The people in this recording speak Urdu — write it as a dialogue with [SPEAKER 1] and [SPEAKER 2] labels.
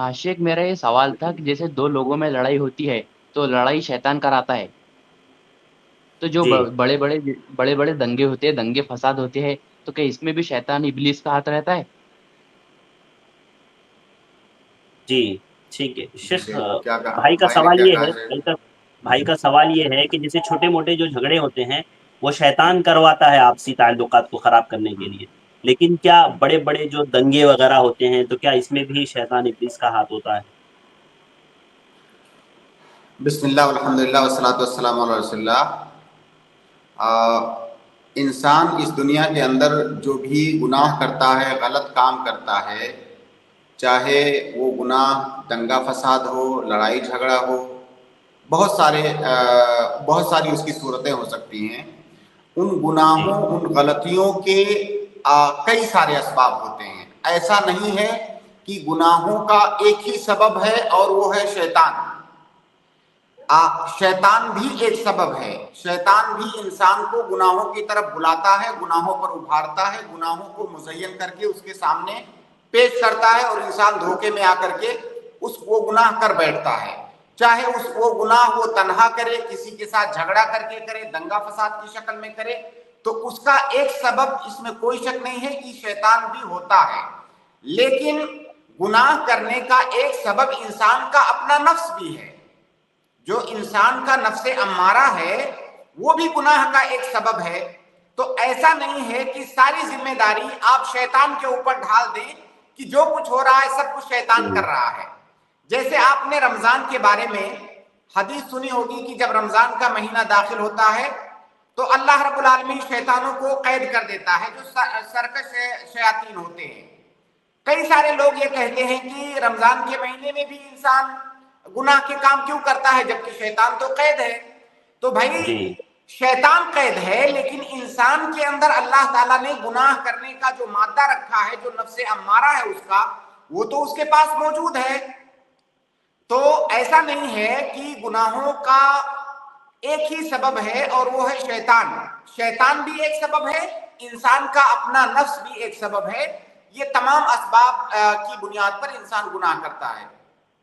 [SPEAKER 1] ہاں شیخ، میرا یہ سوال تھا کہ جیسے دو لوگوں میں لڑائی ہوتی ہے تو لڑائی شیطان کراتا ہے، تو جو
[SPEAKER 2] جی
[SPEAKER 1] بڑے بڑے دنگے ہوتے ہیں، دنگے فساد ہوتے ہیں، تو کہ اس میں بھی شیطان ابلیس کا ہاتھ رہتا ہے؟
[SPEAKER 2] جی ٹھیک ہے
[SPEAKER 3] جی
[SPEAKER 2] شیخ،
[SPEAKER 3] دیکھ کیا
[SPEAKER 2] بھائی
[SPEAKER 3] کہا،
[SPEAKER 2] کا
[SPEAKER 3] نے
[SPEAKER 2] سوال
[SPEAKER 3] کیا
[SPEAKER 2] یہ
[SPEAKER 3] کہا
[SPEAKER 2] ہے
[SPEAKER 3] شاید؟
[SPEAKER 2] بھائی کا سوال یہ ہے کہ جیسے چھوٹے موٹے جو جھگڑے ہوتے ہیں وہ شیطان کرواتا ہے آپسی تعلقات کو خراب کرنے کے لیے، لیکن کیا بڑے بڑے جو دنگے وغیرہ ہوتے ہیں تو کیا اس میں بھی شیطان ابلیس کا ہاتھ ہوتا ہے؟
[SPEAKER 3] بسم اللہ والحمد للہ والصلاۃ والسلام علی رسول اللہ۔ انسان اس دنیا کے اندر جو بھی گناہ کرتا ہے، غلط کام کرتا ہے، چاہے وہ گناہ دنگا فساد ہو، لڑائی جھگڑا ہو، بہت ساری اس کی صورتیں ہو سکتی ہیں۔ ان
[SPEAKER 2] جی
[SPEAKER 3] گناہوں، ان غلطیوں کے کئی سارے اسباب ہوتے ہیں۔ ایسا نہیں ہے کہ گناہوں کا ایک ہی سبب ہے اور وہ ہے شیطان۔ شیطان بھی ایک سبب ہے۔ شیطان بھی انسان کو گناہوں کی طرف بلاتا ہے، گناہوں پر ابھارتا ہے، گناہوں کو مزین کر کے اس کے سامنے پیش کرتا ہے، اور انسان دھوکے میں آ کر کے وہ گناہ کر بیٹھتا ہے۔ چاہے وہ گناہ وہ تنہا کرے، کسی کے ساتھ جھگڑا کر کے کرے، دنگا فساد کی شکل میں کرے، تو اس کا ایک سبب، اس میں کوئی شک نہیں ہے کہ شیطان بھی ہوتا ہے۔ لیکن گناہ کرنے کا ایک سبب انسان کا اپنا نفس بھی ہے۔ جو انسان کا نفس امارہ ہے وہ بھی گناہ کا ایک سبب ہے۔ تو ایسا نہیں ہے کہ ساری ذمہ داری آپ شیطان کے اوپر ڈھال دیں کہ جو کچھ ہو رہا ہے سب کچھ شیطان کر رہا ہے۔ جیسے آپ نے رمضان کے بارے میں حدیث سنی ہوگی کہ جب رمضان کا مہینہ داخل ہوتا ہے تو اللہ رب العالمین شیطانوں کو قید کر دیتا ہے، جو سرکش شیاطین ہوتے ہیں۔ کئی سارے لوگ یہ کہتے ہیں کہ رمضان کے مہینے میں بھی انسان گناہ کے کام کیوں کرتا ہے جبکہ شیطان تو قید ہے۔ تو بھائی
[SPEAKER 2] جی
[SPEAKER 3] شیطان قید ہے، لیکن انسان کے اندر اللہ تعالیٰ نے گناہ کرنے کا جو مادہ رکھا ہے، جو نفس امارہ ہے اس کا، وہ تو اس کے پاس موجود ہے۔ تو ایسا نہیں ہے کہ گناہوں کا ایک ہی سبب ہے اور وہ ہے شیطان۔ شیطان بھی ایک سبب ہے، انسان کا اپنا نفس بھی ایک سبب ہے۔ یہ تمام اسباب کی بنیاد پر انسان گناہ کرتا ہے۔